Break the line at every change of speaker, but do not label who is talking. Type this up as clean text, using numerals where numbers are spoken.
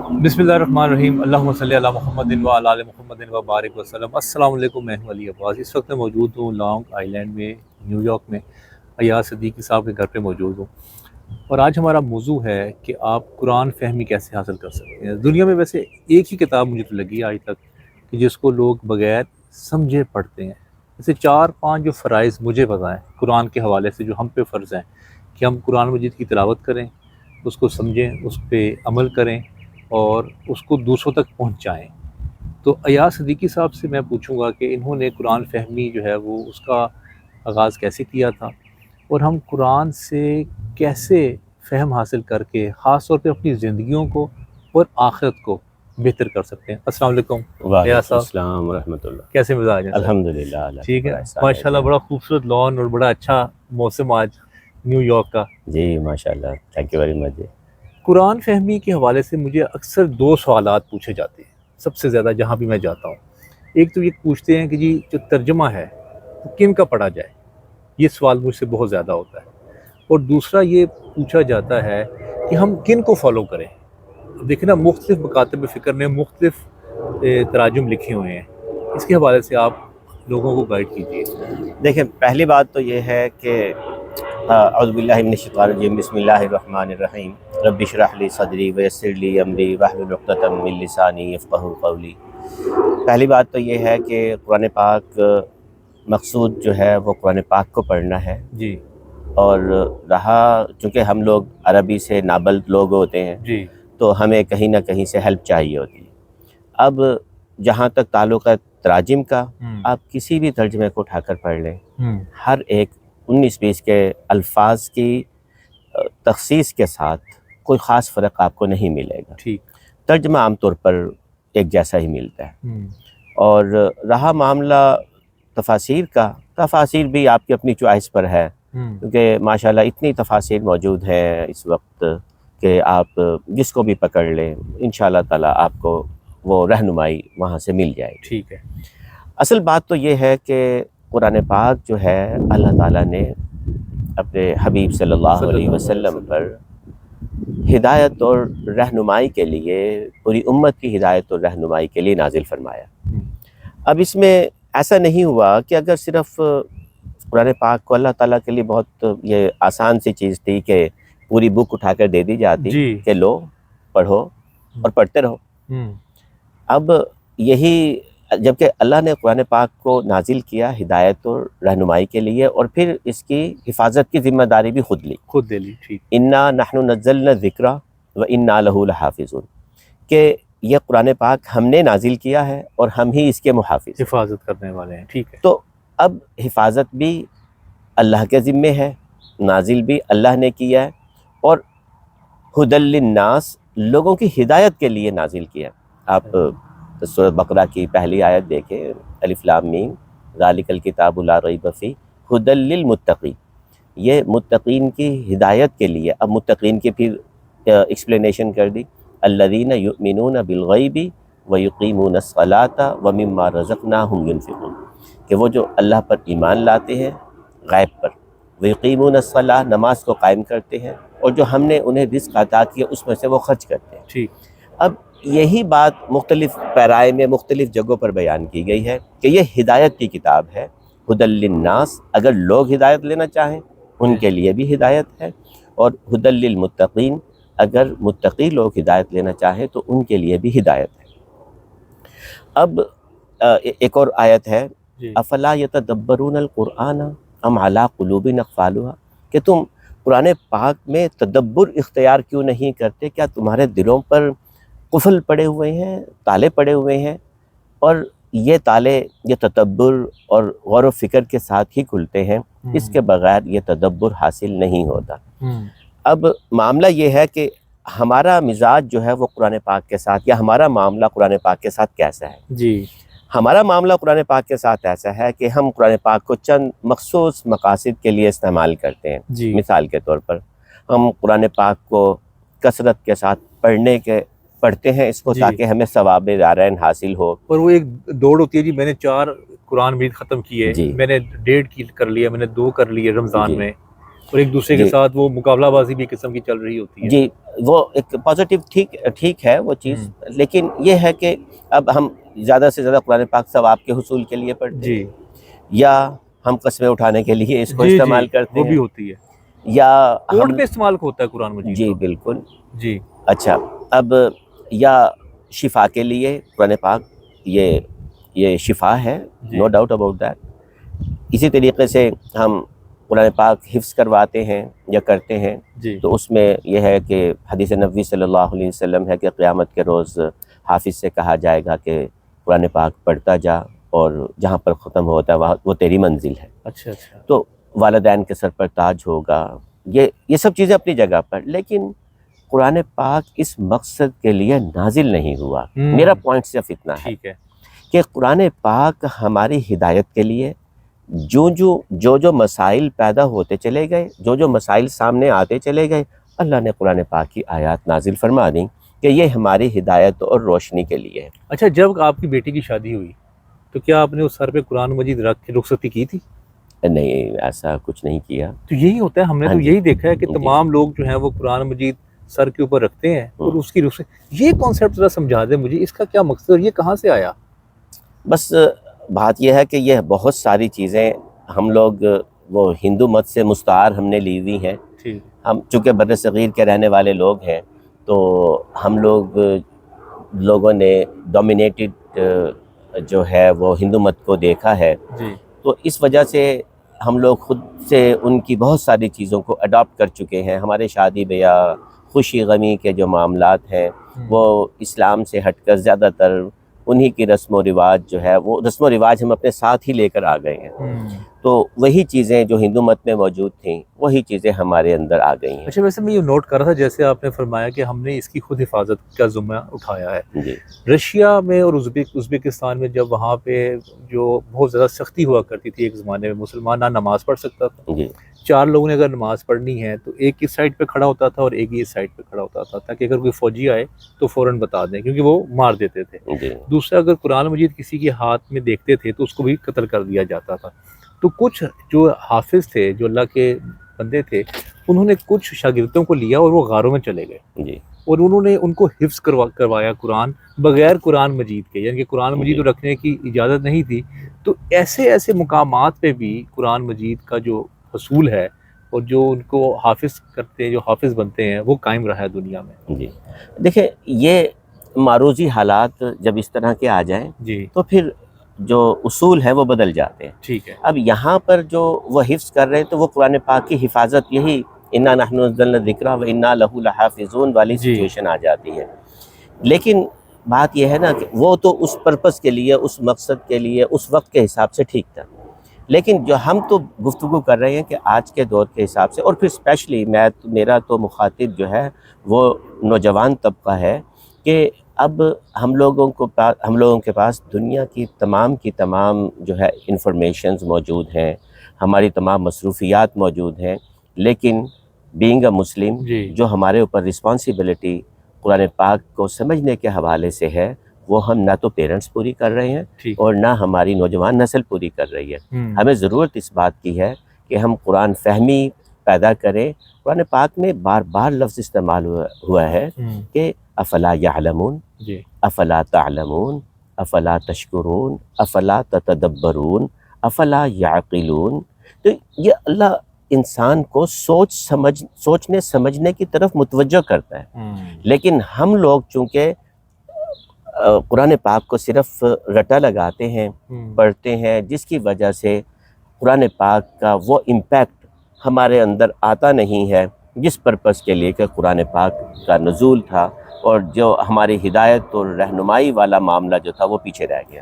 बिस्मिल्लाहिर्रहमानिर्रहीम अल्लाहुम्मा सल्ली अला मुहम्मदिन व अला आलि मुहम्मदिन व बारिक वसल्लम। अस्सलाम वालेकुम। मैं हूं अली अब्बास। इस वक्त मैं मौजूद हूँ लॉन्ग आइलैंड में, न्यूयॉर्क में। अयाज सदीकी साहब के घर पे मौजूद हूँ और आज हमारा मौजू है कि आप कुरान फहमी कैसे हासिल कर सकते हैं। दुनिया में वैसे एक ही किताब मुझे तो लगी आज तक कि जिसको लोग बगैर समझे पढ़ते हैं। जैसे 4-5 जो फ़राइज़ मुझे पता है कुरान के हवाले से, जो हम पे फ़र्ज़ हैं कि हम कुरान मजीद की तिलावत करें, उसको समझें, उस पर अमल करें और उसको दूसरों तक पहुंचाएं। तो अयाज सदीकी साहब से मैं पूछूंगा कि इन्होंने कुरान फहमी जो है वो उसका आगाज़ कैसे किया था और हम कुरान से कैसे फ़हम हासिल करके ख़ास तौर पे अपनी ज़िंदगियों को और आखिरत को बेहतर कर सकते हैं। अस्सलाम वालेकुम अयाज
वालेकुम
साहब,
अस्सलाम वरहमतुल्लाह।
कैसे मिजाज हैं सर?
अल्हम्दुलिल्लाह, अल्लाह
ठीक
का
है,
बड़ा एहसान है
माशाल्लाह।
जी।
बड़ा खूबसूरत लॉन और बड़ा अच्छा मौसम आज न्यूयॉर्क का।
जी माशाल्लाह, थैंक यू वेरी मच जी।
कुरान फहमी के हवाले से मुझे अक्सर दो सवालात पूछे जाते हैं सबसे ज़्यादा जहाँ भी मैं जाता हूँ। एक तो ये पूछते हैं कि जी जो तर्जमा है वो किन का पढ़ा जाए, ये सवाल मुझसे बहुत ज़्यादा होता है। और दूसरा ये पूछा जाता है कि हम किन को फॉलो करें। अब देखिए ना, मुख्तलिफ मकातब फ़िक्र ने मुख्तलिफ तराजुम लिखे हुए हैं। इसके हवाले से आप लोगों को गाइड कीजिए।
देखिए, पहली बात तो ये है कि औज़ु बिल्लाहि मिनश शैतानिर रजीम, बिस्मिल्लाहिर रहमानिर रहीम, रब्बि इश्रह ली सदरी व यस्सिर ली अमरी वहलुल उक़दतम मिन लिसानी यफ़क़हू क़ौली। पहली बात तो ये है कि कुरान पाक मक़सूद जो है वो कुरान पाक को पढ़ना है।
जी
और रहा चूँकि हम लोग अरबी से नाबल्द लोग होते हैं,
जी
तो हमें कहीं ना कहीं से हेल्प चाहिए होती है। अब जहाँ तक ताल्लुक़ है तराजिम का, आप किसी भी तर्जमे को उठाकर पढ़ लें, हर एक 19-20 के अल्फाज की तख़सीस के साथ कोई ख़ास फ़र्क आपको नहीं मिलेगा।
ठीक।
तर्जमा आम तौर पर एक जैसा ही मिलता है। और रहा मामला तफासिर का, तफासिर भी आपकी अपनी चॉइस पर है, क्योंकि माशाल्लाह इतनी तफासिर मौजूद हैं इस वक्त कि आप जिसको भी पकड़ लें इंशाअल्लाह ताला आपको वो रहनुमाई वहाँ से मिल जाएगी।
ठीक है।
असल बात तो ये है कि कुरान पाक जो है अल्लाह ताला ने अपने हबीब सल्लल्लाहु अलैहि वसल्लम पर हिदायत और रहनुमाई के लिए, पूरी उम्मत की हिदायत और रहनुमाई के लिए नाजिल फरमाया। अब इसमें ऐसा नहीं हुआ कि अगर सिर्फ़ कुरान पाक को अल्लाह ताला के लिए बहुत ये आसान सी चीज़ थी कि पूरी बुक उठाकर दे दी जाती कि लो पढ़ो और पढ़ते रहो। अब यही, जबकि अल्लाह ने कुरान पाक को नाजिल किया हिदायत और रहनुमाई के लिए, और फिर इसकी हिफाजत की ज़िम्मेदारी भी खुद ले ली।
ठीक।
इन्ना नहनु नज़्ज़लना ज़िक्रा व इन्ना लहू लहाफ़िज़ून, कि यह कुरान पाक हमने नाजिल किया है और हम ही इसके मुहाफ़िज़,
हिफाजत करने वाले हैं। ठीक है।
तो अब हिफाजत भी अल्लाह के ज़िम्मे है, नाजिल भी अल्लाह ने किया है, और हुदल लिन्नास, लोगों की हिदायत के लिए नाजिल किया। आप सूरह बकरा की पहली आयत देखें, अलिफ लाम मीम ज़ालिकल किताबु ला रैब फ़ीह हुदल लिल मुत्तक़ीन, ये मुत्तक़ीन की हिदायत के लिए। अब मुत्तक़ीन की फिर एक्सप्लेनेशन कर दी, अल्लज़ीना युमिनूना बिल गैबि व युक़ीमूनस सलाता व मिम्मा रज़क़नाहुम युनफ़िक़ून, कि वो जो अल्लाह पर ईमान लाते हैं गैब पर, व युक़ीमूनस सलाह, नमाज को कायम करते हैं, और जो हमने उन्हें रिज़्क़ अता किया उसमें से वो खर्च करते हैं।
ठीक।
अब यही बात मुख्तलिफ़ पैराए में मुख्तलिफ़ जगहों पर बयान की गई है कि ये हिदायत की किताब है, हुदल लिन्नास, अगर लोग हिदायत लेना चाहें उनके लिए भी हिदायत है, और हुदल लिल मुत्तक़ीन, अगर मुत्तक़ी लोग हिदायत लेना चाहें तो उनके लिए भी हिदायत है। अब एक और आयत है, अफ़ला यतदब्बरूनल क़ुरआन अम अला क़ुलूबिन अक़फ़ालुहा, कि तुम कुरान पाक में तदब्बुर इख्तियार क्यों नहीं करते, क्या तुम्हारे दिलों पर कुफल पड़े हुए हैं, ताले पड़े हुए हैं, और ये ताले, ये तदब्बुर और गौर व फिक्र के साथ ही खुलते हैं, इसके बगैर ये तदब्बुर हासिल नहीं होता। अब मामला ये है कि हमारा मिजाज जो है वो कुरान पाक के साथ, या हमारा मामला कुरान पाक के साथ कैसा है जी। हमारा मामला कुरान पाक के साथ ऐसा है कि हम कुरान पाक को चंद मखसूस मकासद के लिए इस्तेमाल करते हैं। मिसाल के तौर पर हम कुरान पाक को कसरत के साथ पढ़ते हैं इसको, ताकि हमें सवाब दारैन हासिल हो।
और वो एक दौड़ होती है जी, मैंने 4 कुरान भी ख़त्म किए, मैंने 1.5 कर लिया, मैंने 2 कर लिए रमज़ान में। اور ایک دوسرے کے
جی
ساتھ وہ مقابلہ بازی بھی قسم کی چل رہی ہوتی ہے.
جی، وہ ایک پازیٹیو ٹھیک ہے وہ چیز، لیکن یہ ہے کہ اب ہم زیادہ سے زیادہ قرآن پاک ثواب کے حصول کے لیے پڑھتے
جی
ہیں، یا ہم قسمیں اٹھانے کے لیے اس کو
جی
استعمال کرتے
وہ
ہیں،
بھی ہوتی ہے.
یا
کوٹ
ہم
پہ استعمال ہوتا ہے قرآن مجید
جی
تو.
بالکل.
جی
اچھا، اب یا شفا کے لیے قرآن پاک یہ شفا ہے،
جی
نو ڈاؤٹ اباؤٹ دیٹ. اسی طریقے سے ہم قرآن پاک حفظ کرواتے ہیں یا کرتے ہیں،
جی
تو اس میں یہ ہے کہ حدیث نبوی صلی اللہ علیہ وسلم ہے کہ قیامت کے روز حافظ سے کہا جائے گا کہ قرآن پاک پڑھتا جا، اور جہاں پر ختم ہوتا ہے وہ تیری منزل ہے.
اچھا اچھا.
تو والدین کے سر پر تاج ہوگا، یہ سب چیزیں اپنی جگہ پر، لیکن قرآن پاک اس مقصد کے لیے نازل نہیں ہوا. میرا پوائنٹ صرف اتنا ہے
ٹھیک ہے.
کہ قرآن پاک ہماری ہدایت کے لیے جو مسائل پیدا ہوتے چلے گئے، جو مسائل سامنے آتے چلے گئے، اللہ نے قرآن پاک کی آیات نازل فرما دیں کہ یہ ہماری ہدایت اور روشنی کے لیے ہے.
اچھا، جب آپ کی بیٹی کی شادی ہوئی تو کیا آپ نے اس سر پہ قرآن مجید رکھ کے رخصتی کی تھی؟
نہیں، ایسا کچھ نہیں کیا.
تو یہی ہوتا ہے، ہم نے
ہاں
تو
جی.
یہی دیکھا ہے کہ
جی.
تمام لوگ جو ہیں وہ قرآن مجید سر کے اوپر رکھتے ہیں اور اس کی رخصتی. یہ کانسیپٹ ذرا سمجھا دیں مجھے، اس کا کیا مقصد اور یہ کہاں سے آیا؟
بس بات یہ ہے کہ یہ بہت ساری چیزیں ہم لوگ وہ ہندو مت سے مستعار ہم نے لی ہوئی ہیں.
ٹھیک.
ہم چونکہ بر صغیر کے رہنے والے لوگ ہیں، تو ہم لوگوں نے ڈومینیٹڈ جو ہے وہ ہندو مت کو دیکھا ہے،
جی
تو اس وجہ سے ہم لوگ خود سے ان کی بہت ساری چیزوں کو اڈاپٹ کر چکے ہیں. ہمارے شادی بیاہ، خوشی غمی کے جو معاملات ہیں وہ اسلام سے ہٹ کر زیادہ تر انہی کی رسم و رواج جو ہے وہ رسم و رواج ہم اپنے ساتھ ہی لے کر آ گئے ہیں. تو وہی چیزیں جو ہندو مت میں موجود تھیں وہی چیزیں ہمارے اندر آ گئی ہیں.
اچھا، ویسے میں یہ نوٹ کر رہا تھا جیسے آپ نے فرمایا کہ ہم نے اس کی خود حفاظت کا ذمہ اٹھایا ہے.
جی
رشیا میں اور ازبکستان میں جب وہاں پہ جو بہت زیادہ سختی ہوا کرتی تھی ایک زمانے میں، مسلمان نہ نماز پڑھ سکتا تھا.
جی
4 لوگوں نے اگر نماز پڑھنی ہے تو ایک اس سائڈ پہ کھڑا ہوتا تھا اور ایک اس سائڈ پہ کھڑا ہوتا تھا، تاکہ اگر کوئی فوجی آئے تو فوراً بتا دیں، کیونکہ وہ مار دیتے تھے.
جی
دوسرا، اگر قرآن مجید کسی کے ہاتھ میں دیکھتے تھے تو اس کو بھی قتل کر دیا جاتا تھا. تو کچھ جو حافظ تھے، جو اللہ کے بندے تھے، انہوں نے کچھ شاگردوں کو لیا اور وہ غاروں میں چلے گئے
جی
اور انہوں نے ان کو حفظ کروایا قرآن بغیر قرآن مجید کے، یعنی کہ قرآن مجید
جی.
رکھنے کی اجازت نہیں تھی. تو ایسے مقامات پہ بھی قرآن مجید کا جو حصول ہے اور جو ان کو حافظ کرتے ہیں، جو حافظ بنتے ہیں، وہ قائم رہا ہے دنیا میں.
جی دیکھیں، یہ معروضی حالات جب اس طرح کے آ جائیں
جی
تو پھر جو اصول ہیں وہ بدل جاتے ہیں.
ٹھیک ہے.
اب یہاں پر جو وہ حفظ کر رہے ہیں تو وہ قرآن پاک کی حفاظت، یہی انا نحن نزلنا الذکر و انا لہ لحافظون والی
جی.
سچویشن آ جاتی ہے. لیکن بات یہ ہے نا کہ وہ تو اس پرپس کے لیے، اس مقصد کے لیے، اس وقت کے حساب سے ٹھیک تھا، لیکن جو ہم تو گفتگو کر رہے ہیں کہ آج کے دور کے حساب سے، اور پھر اسپیشلی میرا تو مخاطب جو ہے وہ نوجوان طبقہ ہے، کہ اب ہم لوگوں کے پاس دنیا کی تمام جو ہے انفارمیشنز موجود ہیں، ہماری تمام مصروفیات موجود ہیں، لیکن بینگ اے مسلم
جی.
جو ہمارے اوپر رسپانسبلٹی قرآن پاک کو سمجھنے کے حوالے سے ہے، وہ ہم نہ تو پیرنٹس پوری کر رہے ہیں
ٹھیک.
اور نہ ہماری نوجوان نسل پوری کر رہی ہے. ہمیں ضرورت اس بات کی ہے کہ ہم قرآن فہمی پیدا کریں. قرآن پاک میں بار بار لفظ استعمال ہوا ہے کہ افلا یعلمون،
جی
افلا تعلمون، افلا تشکرون، افلا تتدبرون، افلا یعقلون. تو یہ اللہ انسان کو سوچنے سمجھنے کی طرف متوجہ کرتا ہے. لیکن ہم لوگ چونکہ قرآن پاک کو صرف رٹا لگاتے ہیں، پڑھتے ہیں، جس کی وجہ سے قرآن پاک کا وہ امپیکٹ ہمارے اندر آتا نہیں ہے جس پرپس کے لیے کہ قرآن پاک کا نزول تھا، اور جو ہماری ہدایت اور رہنمائی والا معاملہ جو تھا وہ پیچھے رہ گیا.